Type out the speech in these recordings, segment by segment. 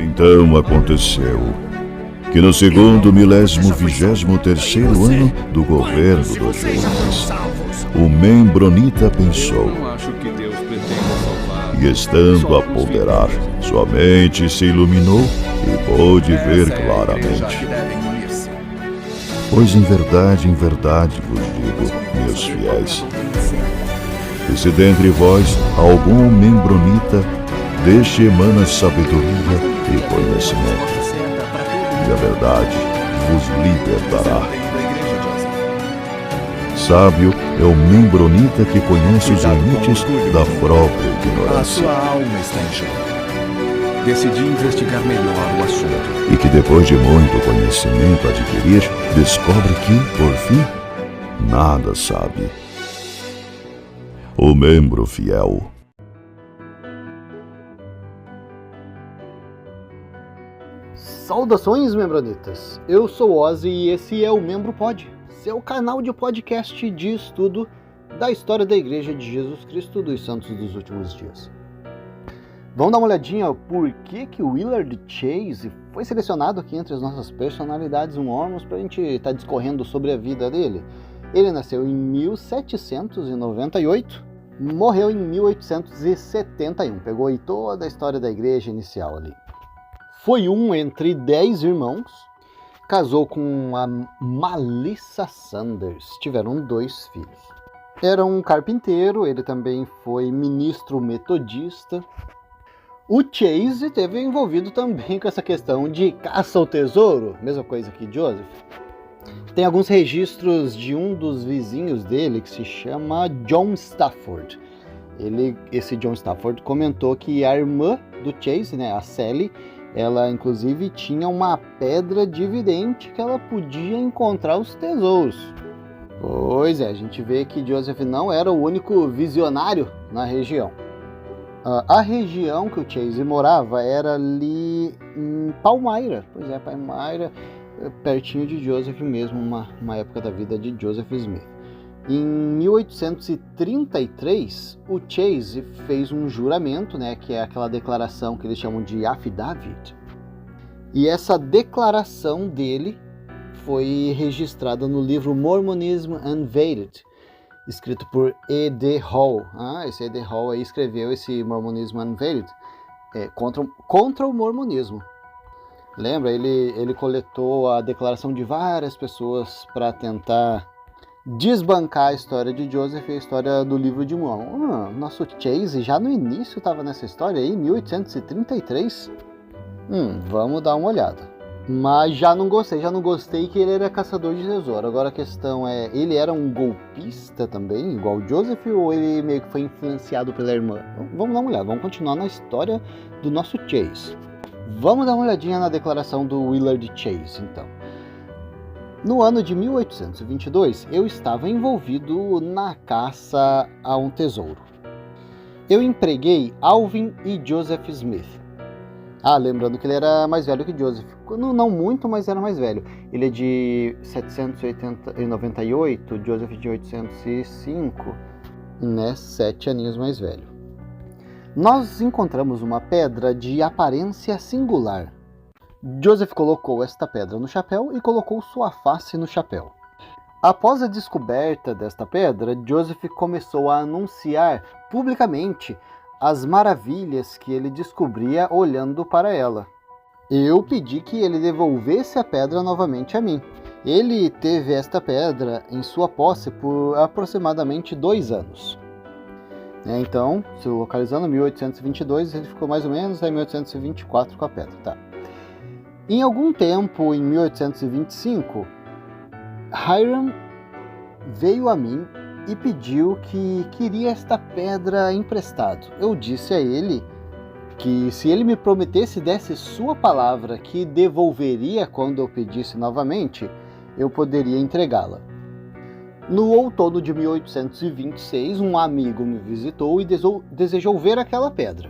Então aconteceu que no segundo 1023º ano do governo do Jonas, o Membronita pensou, e estando a ponderar, sua mente se iluminou e pôde ver claramente. Pois em verdade vos digo, meus fiéis, que se dentre vós algum membronita, deste emana sabedoria e conhecimento, e a verdade vos libertará. Sábio é o membronita que conhece os limites da própria ignorância. A sua alma está em jogo. Decidi investigar melhor o assunto. E que depois de muito conhecimento adquirir, descobre que, por fim, nada sabe. O membro fiel. Saudações, membronitas! Eu sou Ozzy e esse é o Membro Pod, seu canal de podcast de estudo da história da Igreja de Jesus Cristo dos Santos dos Últimos Dias. Vamos dar uma olhadinha por que o Willard Chase foi selecionado aqui entre as nossas personalidades mormons para a gente estar discorrendo sobre a vida dele. Ele nasceu em 1798, morreu em 1871, pegou aí toda a história da igreja inicial ali. Foi um entre 10 irmãos, casou com a Melissa Sanders, tiveram 2 filhos. Era um carpinteiro, ele também foi ministro metodista. O Chase esteve envolvido também com essa questão de caça ao tesouro, mesma coisa que Joseph. Tem alguns registros de um dos vizinhos dele que se chama John Stafford. Esse John Stafford comentou que a irmã do Chase, né, a Sally, ela inclusive tinha uma pedra de vidente que ela podia encontrar os tesouros. Pois é, a gente vê que Joseph não era o único visionário na região. A região que o Chase morava era ali em Palmyra. Pois é, Palmyra, pertinho de Joseph mesmo, uma época da vida de Joseph Smith. Em 1833, o Chase fez um juramento, né, que é aquela declaração que eles chamam de affidavit. E essa declaração dele foi registrada no livro Mormonism Unveiled, escrito por E.D. Hall. Esse E.D. Hall aí escreveu esse Mormonism Unveiled contra o mormonismo. Lembra? Ele coletou a declaração de várias pessoas para tentar desbancar a história de Joseph e a história do livro de Mormon. Nosso Chase já no início estava nessa história aí, 1833. Vamos dar uma olhada. Mas já não gostei que ele era caçador de tesouro. Agora a questão é, ele era um golpista também, igual o Joseph, ou ele meio que foi influenciado pela irmã? Vamos dar uma olhada, vamos continuar na história do nosso Chase. Vamos dar uma olhadinha na declaração do Willard Chase, então. No ano de 1822, eu estava envolvido na caça a um tesouro. Eu empreguei Alvin e Joseph Smith. Lembrando que ele era mais velho que Joseph. Não muito, mas era mais velho. Ele é de 798, Joseph de 805, né? 7 aninhos mais velho. Nós encontramos uma pedra de aparência singular. Joseph colocou esta pedra no chapéu e colocou sua face no chapéu. Após a descoberta desta pedra, Joseph começou a anunciar publicamente as maravilhas que ele descobria olhando para ela. Eu pedi que ele devolvesse a pedra novamente a mim. Ele teve esta pedra em sua posse por aproximadamente 2 anos. Então, se localizando em 1822, ele ficou mais ou menos em 1824 com a pedra. Tá. Em algum tempo, em 1825, Hiram veio a mim e pediu que queria esta pedra emprestado. Eu disse a ele que se ele me prometesse e desse sua palavra que devolveria quando eu pedisse novamente, eu poderia entregá-la. No outono de 1826, um amigo me visitou e desejou ver aquela pedra.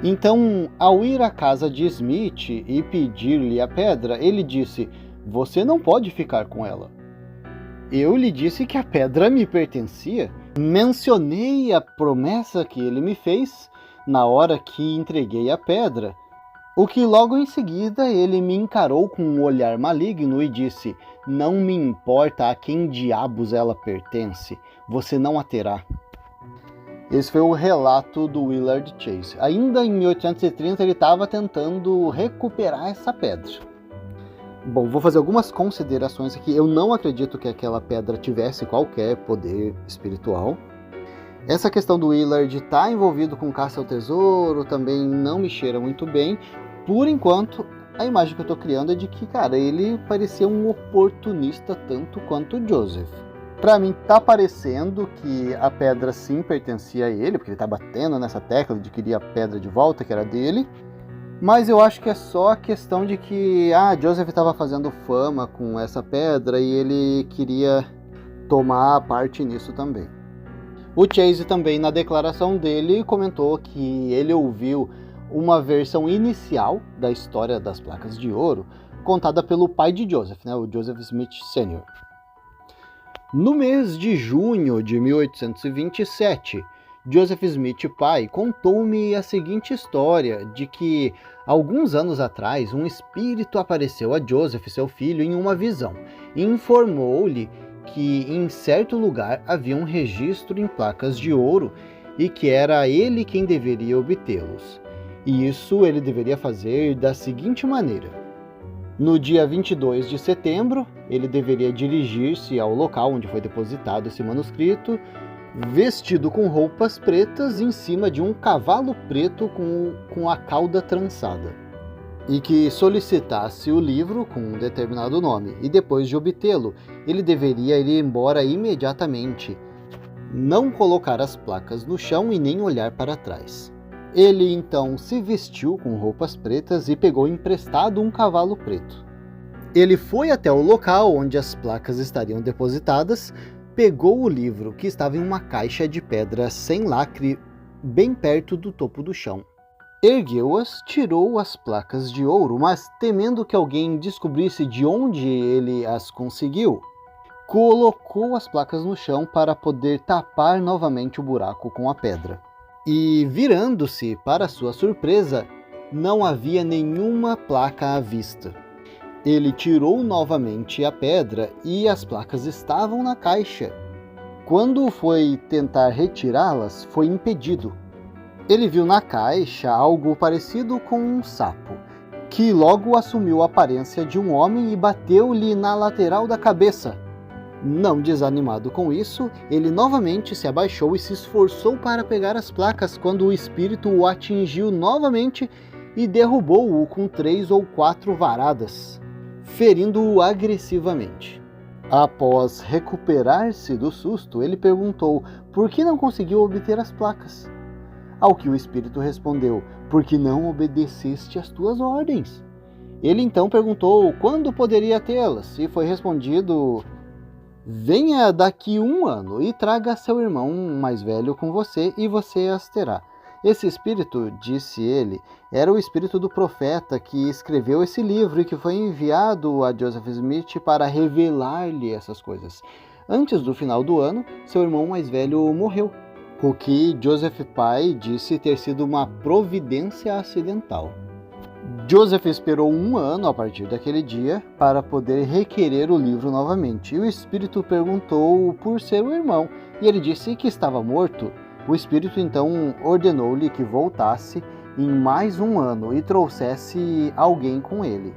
Então, ao ir à casa de Smith e pedir-lhe a pedra, ele disse: "Você não pode ficar com ela." Eu lhe disse que a pedra me pertencia. Mencionei a promessa que ele me fez na hora que entreguei a pedra. O que logo em seguida ele me encarou com um olhar maligno e disse: "Não me importa a quem diabos ela pertence, você não a terá." Esse foi o relato do Willard Chase. Ainda em 1830 ele estava tentando recuperar essa pedra. Bom, vou fazer algumas considerações aqui. Eu não acredito que aquela pedra tivesse qualquer poder espiritual. Essa questão do Willard estar envolvido com caça ao tesouro também não me cheira muito bem. Por enquanto, a imagem que eu estou criando é de que, cara, ele parecia um oportunista tanto quanto Joseph. Pra mim, tá parecendo que a pedra sim pertencia a ele, porque ele tá batendo nessa tecla de que queria a pedra de volta, que era dele. Mas eu acho que é só a questão de que Joseph estava fazendo fama com essa pedra e ele queria tomar parte nisso também. O Chase também, na declaração dele, comentou que ele ouviu uma versão inicial da história das placas de ouro, contada pelo pai de Joseph, né, o Joseph Smith Sr. No mês de junho de 1827, Joseph Smith, pai, contou-me a seguinte história de que, alguns anos atrás, um espírito apareceu a Joseph, seu filho, em uma visão e informou-lhe que em certo lugar havia um registro em placas de ouro e que era ele quem deveria obtê-los. E isso ele deveria fazer da seguinte maneira: no dia 22 de setembro, ele deveria dirigir-se ao local onde foi depositado esse manuscrito, vestido com roupas pretas em cima de um cavalo preto com a cauda trançada, e que solicitasse o livro com um determinado nome, e depois de obtê-lo, ele deveria ir embora imediatamente, não colocar as placas no chão e nem olhar para trás. Ele então se vestiu com roupas pretas e pegou emprestado um cavalo preto. Ele foi até o local onde as placas estariam depositadas, pegou o livro que estava em uma caixa de pedra sem lacre bem perto do topo do chão. Ergueu-as, tirou as placas de ouro, mas temendo que alguém descobrisse de onde ele as conseguiu, colocou as placas no chão para poder tapar novamente o buraco com a pedra. E, virando-se para sua surpresa, não havia nenhuma placa à vista. Ele tirou novamente a pedra e as placas estavam na caixa. Quando foi tentar retirá-las, foi impedido. Ele viu na caixa algo parecido com um sapo, que logo assumiu a aparência de um homem e bateu-lhe na lateral da cabeça. Não desanimado com isso, ele novamente se abaixou e se esforçou para pegar as placas quando o espírito o atingiu novamente e derrubou-o com 3 ou 4 varadas, ferindo-o agressivamente. Após recuperar-se do susto, ele perguntou por que não conseguiu obter as placas. Ao que o espírito respondeu: "Porque não obedeceste às tuas ordens." Ele então perguntou quando poderia tê-las e foi respondido: "Venha daqui 1 ano e traga seu irmão mais velho com você e você as terá." Esse espírito, disse ele, era o espírito do profeta que escreveu esse livro e que foi enviado a Joseph Smith para revelar-lhe essas coisas. Antes do final do ano, seu irmão mais velho morreu, o que Joseph pai disse ter sido uma providência acidental. Joseph esperou 1 ano a partir daquele dia para poder requerer o livro novamente, e o espírito perguntou por seu irmão, e ele disse que estava morto. O espírito então ordenou-lhe que voltasse em mais 1 ano e trouxesse alguém com ele.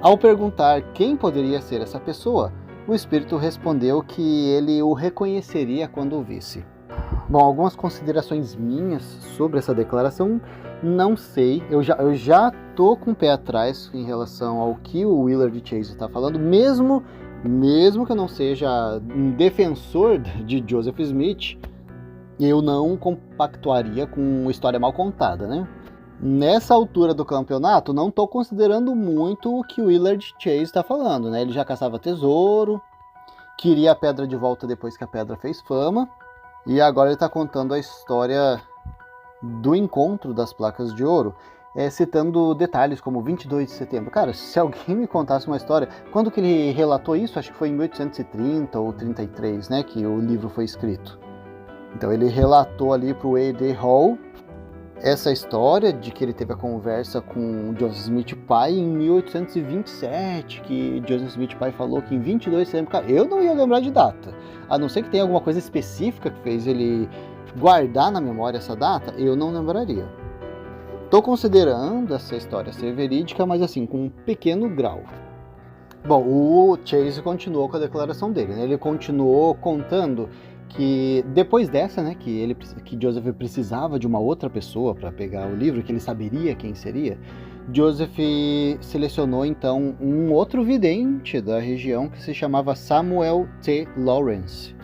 Ao perguntar quem poderia ser essa pessoa, o espírito respondeu que ele o reconheceria quando o visse. Bom, algumas considerações minhas sobre essa declaração, não sei, eu já tô com o pé atrás em relação ao que o Willard Chase está falando, mesmo que eu não seja um defensor de Joseph Smith, eu não compactuaria com história mal contada, né? Nessa altura do campeonato, não estou considerando muito o que o Willard Chase está falando, né? Ele já caçava tesouro, queria a pedra de volta depois que a pedra fez fama, e agora ele está contando a história do encontro das placas de ouro, citando detalhes como 22 de setembro. Cara, se alguém me contasse uma história, quando que ele relatou isso? Acho que foi em 1830 ou 33, né, que o livro foi escrito. Então ele relatou ali para o A.D. Hall essa história de que ele teve a conversa com Joseph Smith pai em 1827, que Joseph Smith pai falou que em 22 de setembro, cara, eu não ia lembrar de data, a não ser que tenha alguma coisa específica que fez ele guardar na memória essa data, eu não lembraria. Estou considerando essa história ser verídica, mas assim, com um pequeno grau. Bom, o Chase continuou com a declaração dele, né? Ele continuou contando que depois dessa, né, que Joseph precisava de uma outra pessoa para pegar o livro, que ele saberia quem seria, Joseph selecionou então um outro vidente da região que se chamava Samuel T. Lawrence.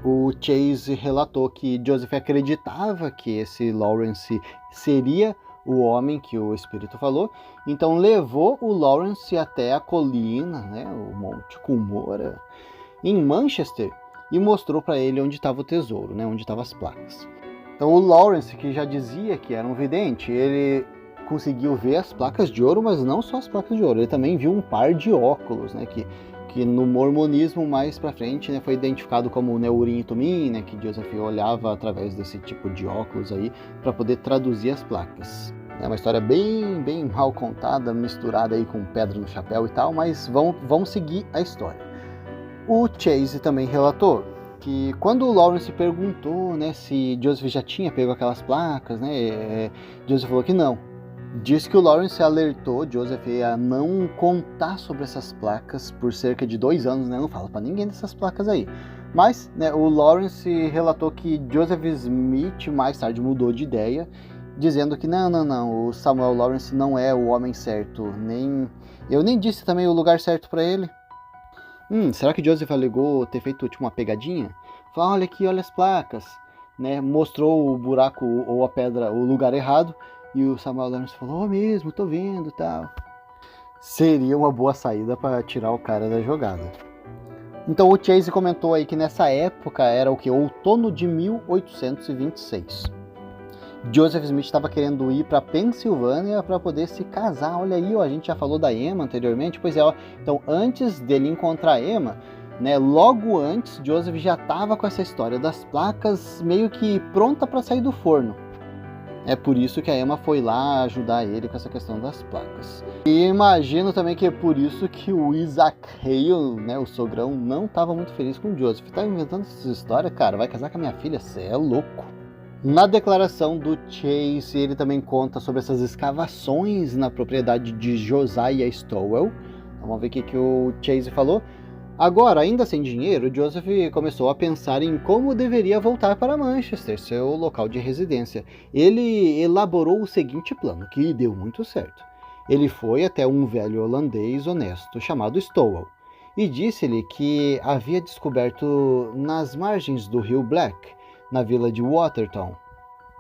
O Chase relatou que Joseph acreditava que esse Lawrence seria o homem que o espírito falou, então levou o Lawrence até a colina, né, o Monte Cumorah, em Manchester, e mostrou para ele onde estava o tesouro, né, onde estavam as placas. Então o Lawrence, que já dizia que era um vidente, ele conseguiu ver as placas de ouro, mas não só as placas de ouro, ele também viu um par de óculos, né, que no mormonismo mais para frente, né, foi identificado como Urim e Tumim, né, que Joseph olhava através desse tipo de óculos aí para poder traduzir as placas. É uma história bem mal contada, misturada aí com pedra no chapéu e tal, mas vamos seguir a história. O Chase também relatou que quando o Lawrence perguntou, né, se Joseph já tinha pego aquelas placas, né, Joseph falou que não. Diz que o Lawrence alertou Joseph a não contar sobre essas placas por cerca de 2 anos, né? Não fala para ninguém dessas placas aí. Mas, né, o Lawrence relatou que Joseph Smith mais tarde mudou de ideia, dizendo que não, o Samuel Lawrence não é o homem certo. Eu nem disse também o lugar certo para ele. Será que Joseph alegou ter feito tipo uma pegadinha? Falou, olha aqui, olha as placas, né? Mostrou o buraco ou a pedra, o lugar errado. E o Samuel Lawrence falou, mesmo, tô vendo e tal. Seria uma boa saída para tirar o cara da jogada. Então o Chase comentou aí que nessa época era o que? Outono de 1826. Joseph Smith estava querendo ir para Pensilvânia para poder se casar. Olha aí, ó, a gente já falou da Emma anteriormente. Pois é, ó, então antes dele encontrar a Emma, né, logo antes, Joseph já estava com essa história das placas meio que pronta para sair do forno. É por isso que a Emma foi lá ajudar ele com essa questão das placas. E imagino também que é por isso que o Isaac Hale, né, o sogrão, não estava muito feliz com o Joseph. Tá inventando essa história, cara, vai casar com a minha filha, você é louco. Na declaração do Chase, ele também conta sobre essas escavações na propriedade de Josiah Stowell. Vamos ver o que o Chase falou. Agora, ainda sem dinheiro, Joseph começou a pensar em como deveria voltar para Manchester, seu local de residência. Ele elaborou o seguinte plano, que deu muito certo. Ele foi até um velho holandês honesto chamado Stowell e disse-lhe que havia descoberto nas margens do rio Black, na vila de Watertown,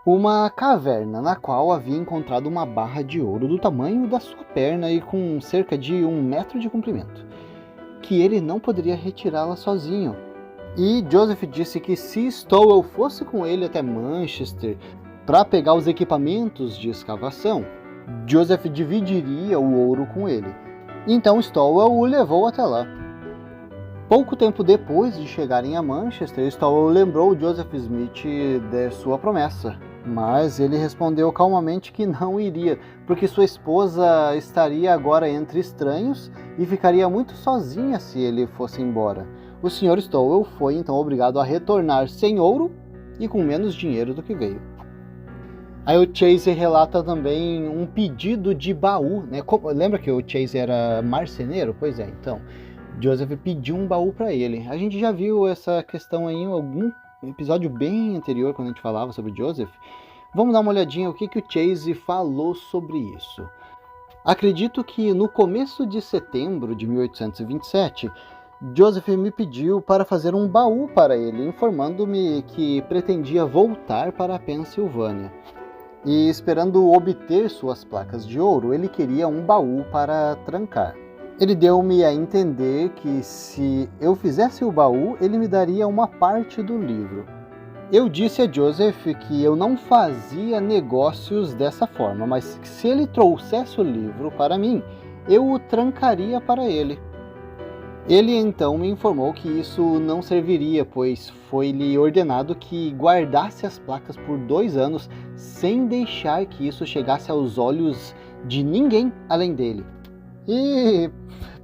uma caverna na qual havia encontrado uma barra de ouro do tamanho da sua perna e com cerca de 1 metro de comprimento, que ele não poderia retirá-la sozinho. E Joseph disse que se Stowell fosse com ele até Manchester para pegar os equipamentos de escavação, Joseph dividiria o ouro com ele. Então Stowell o levou até lá. Pouco tempo depois de chegarem a Manchester, Stowell lembrou Joseph Smith de sua promessa, mas ele respondeu calmamente que não iria, porque sua esposa estaria agora entre estranhos e ficaria muito sozinha se ele fosse embora. O Sr. Stowell foi então obrigado a retornar sem ouro e com menos dinheiro do que veio. Aí o Chase relata também um pedido de baú, né? Lembra que o Chase era marceneiro? Pois é, então Joseph pediu um baú para ele. A gente já viu essa questão aí em algum episódio bem anterior, quando a gente falava sobre Joseph. Vamos dar uma olhadinha o que o Chase falou sobre isso. Acredito que no começo de setembro de 1827, Joseph me pediu para fazer um baú para ele, informando-me que pretendia voltar para a Pensilvânia. E esperando obter suas placas de ouro, ele queria um baú para trancar. Ele deu-me a entender que se eu fizesse o baú, ele me daria uma parte do livro. Eu disse a Joseph que eu não fazia negócios dessa forma, mas que se ele trouxesse o livro para mim, eu o trancaria para ele. Ele então me informou que isso não serviria, pois foi-lhe ordenado que guardasse as placas por 2 anos sem deixar que isso chegasse aos olhos de ninguém além dele. E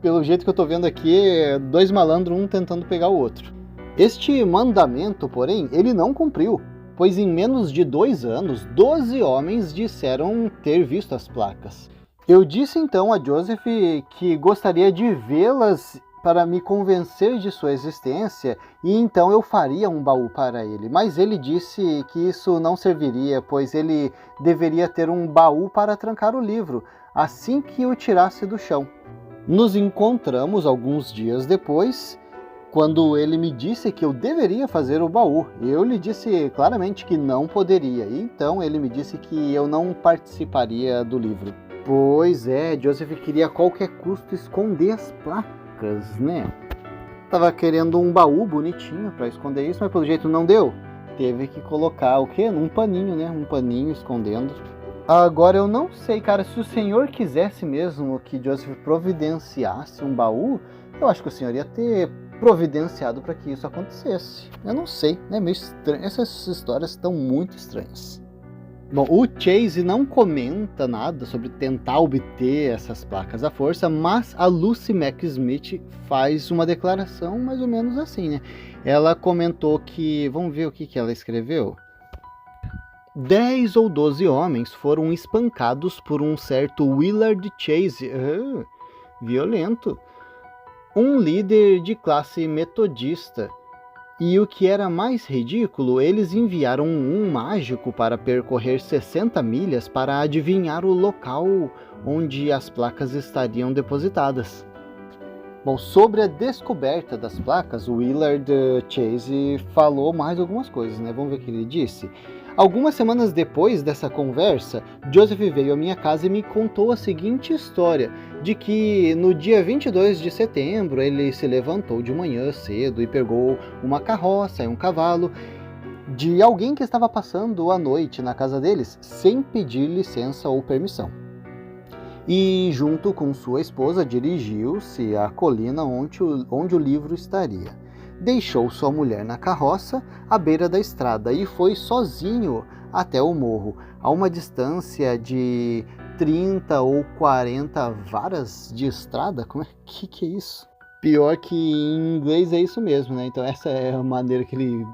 pelo jeito que eu tô vendo aqui, 2 malandros, um tentando pegar o outro. Este mandamento, porém, ele não cumpriu, pois em menos de 2 anos, 12 homens disseram ter visto as placas. Eu disse então a Joseph que gostaria de vê-las para me convencer de sua existência, e então eu faria um baú para ele. Mas ele disse que isso não serviria, pois ele deveria ter um baú para trancar o livro, assim que o tirasse do chão. Nos encontramos alguns dias depois, quando ele me disse que eu deveria fazer o baú. Eu lhe disse claramente que não poderia, e então ele me disse que eu não participaria do livro. Pois é, Joseph queria a qualquer custo esconder as placas, né? Tava querendo um baú bonitinho para esconder isso, mas pelo jeito não deu. Teve que colocar o quê? Num paninho, né? Um paninho escondendo. Agora eu não sei, cara, se o senhor quisesse mesmo que Joseph providenciasse um baú, eu acho que o senhor ia ter providenciado para que isso acontecesse. Eu não sei, é meio estranho. Essas histórias estão muito estranhas. Bom, o Chase não comenta nada sobre tentar obter essas placas à força, mas a Lucy McSmith faz uma declaração mais ou menos assim, né? Ela comentou que, vamos ver o que ela escreveu. 10 ou 12 homens foram espancados por um certo Willard Chase, violento, um líder de classe metodista. E o que era mais ridículo, eles enviaram um mágico para percorrer 60 milhas para adivinhar o local onde as placas estariam depositadas. Bom, sobre a descoberta das placas, o Willard Chase falou mais algumas coisas, né? Vamos ver o que ele disse. Algumas semanas depois dessa conversa, Joseph veio à minha casa e me contou a seguinte história, de que no dia 22 de setembro ele se levantou de manhã cedo e pegou uma carroça e um cavalo de alguém que estava passando a noite na casa deles, sem pedir licença ou permissão. E junto com sua esposa dirigiu-se à colina onde o livro estaria. Deixou sua mulher na carroça à beira da estrada e foi sozinho até o morro, a uma distância de 30 ou 40 varas de estrada. Como é que é isso? Pior que em inglês é isso mesmo, né? Então essa é a maneira que ele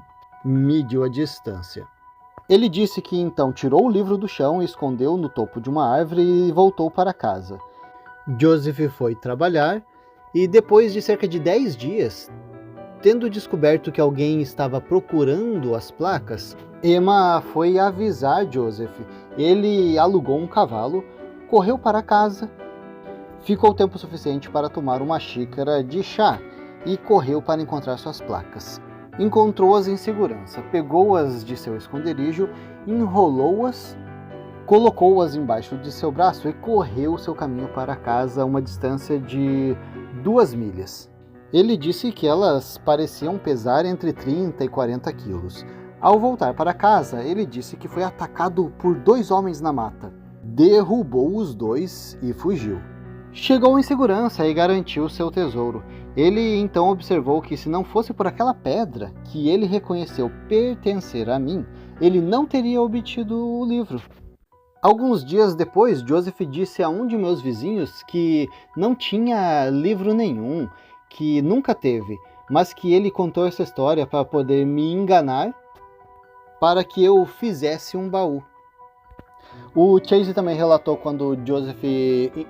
mediu a distância. Ele disse que então tirou o livro do chão, escondeu no topo de uma árvore e voltou para casa. Joseph foi trabalhar e depois de cerca de 10 dias... Tendo descoberto que alguém estava procurando as placas, Emma foi avisar Joseph. Ele alugou um cavalo, correu para casa, ficou tempo suficiente para tomar uma xícara de chá e correu para encontrar suas placas. Encontrou-as em segurança, pegou-as de seu esconderijo, enrolou-as, colocou-as embaixo de seu braço e correu seu caminho para casa a uma distância de 2 milhas. Ele disse que elas pareciam pesar entre 30 e 40 quilos. Ao voltar para casa, ele disse que foi atacado por 2 homens na mata. Derrubou os 2 e fugiu. Chegou em segurança e garantiu seu tesouro. Ele então observou que se não fosse por aquela pedra que ele reconheceu pertencer a mim, ele não teria obtido o livro. Alguns dias depois, Joseph disse a um de meus vizinhos que não tinha livro nenhum, que nunca teve, mas que ele contou essa história para poder me enganar, para que eu fizesse um baú. O Chase também relatou quando Joseph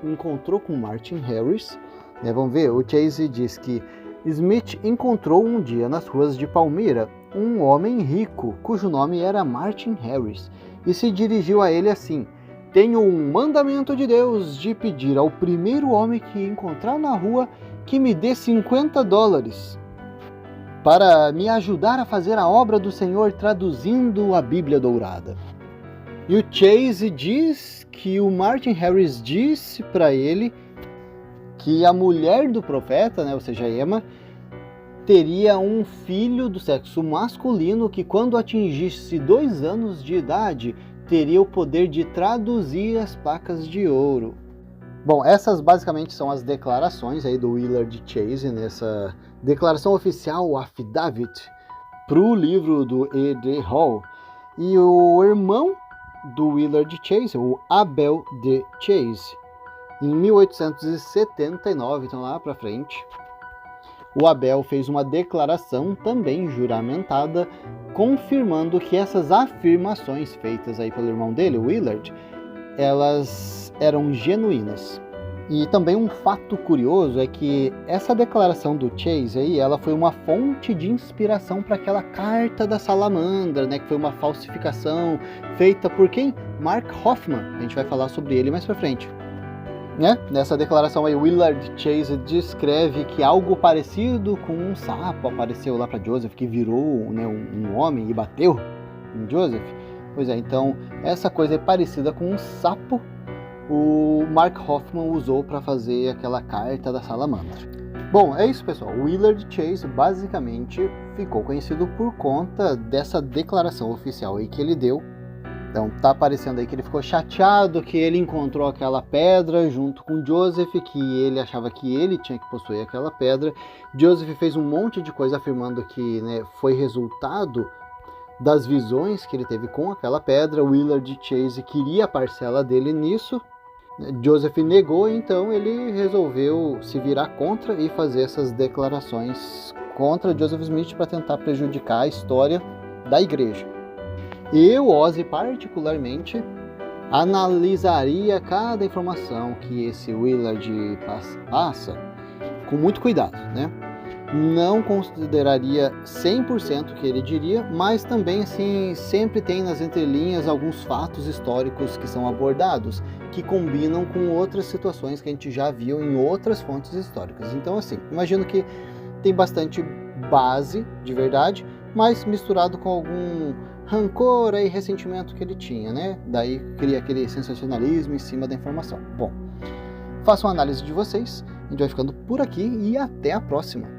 encontrou com Martin Harris. Vamos ver, o Chase diz que Smith encontrou um dia nas ruas de Palmyra um homem rico, cujo nome era Martin Harris, e se dirigiu a ele assim: tenho um mandamento de Deus de pedir ao primeiro homem que encontrar na rua que me dê $50 para me ajudar a fazer a obra do Senhor traduzindo a Bíblia Dourada. E o Chase diz que o Martin Harris disse para ele que a mulher do profeta, ou seja, Emma, teria um filho do sexo masculino que, quando atingisse 2 anos de idade, teria o poder de traduzir as placas de ouro. Bom, essas basicamente são as declarações aí do Willard Chase nessa declaração oficial, o affidavit, para o livro do E.D. Hall. E o irmão do Willard Chase, o Abel D. Chase, em 1879, então lá para frente, o Abel fez uma declaração também juramentada, confirmando que essas afirmações feitas aí pelo irmão dele, o Willard, elas eram genuínas. E também um fato curioso é que essa declaração do Chase aí, ela foi uma fonte de inspiração para aquela carta da salamandra, né, que foi uma falsificação feita por quem? Mark Hoffman. A gente vai falar sobre ele mais para frente. Né? Nessa declaração aí, Willard Chase descreve que algo parecido com um sapo apareceu lá para Joseph, que virou, né, um homem e bateu em Joseph. Pois é, então essa coisa é parecida com um sapo. O Mark Hoffman usou para fazer aquela carta da salamandra. Bom, é isso, pessoal. O Willard Chase basicamente ficou conhecido por conta dessa declaração oficial aí que ele deu. Então tá aparecendo aí que ele ficou chateado que ele encontrou aquela pedra junto com Joseph, que ele achava que ele tinha que possuir aquela pedra. Joseph fez um monte de coisa afirmando que, né, foi resultado das visões que ele teve com aquela pedra. Willard Chase queria a parcela dele nisso. Joseph negou, então ele resolveu se virar contra e fazer essas declarações contra Joseph Smith para tentar prejudicar a história da igreja. Eu, Ozzy, particularmente, analisaria cada informação que esse Willard passa com muito cuidado, né? Não consideraria 100% o que ele diria, mas também assim, sempre tem nas entrelinhas alguns fatos históricos que são abordados, que combinam com outras situações que a gente já viu em outras fontes históricas. Então assim, imagino que tem bastante base de verdade, mas misturado com algum rancor e ressentimento que ele tinha, né? Daí cria aquele sensacionalismo em cima da informação. Bom, façam a análise de vocês, a gente vai ficando por aqui e até a próxima!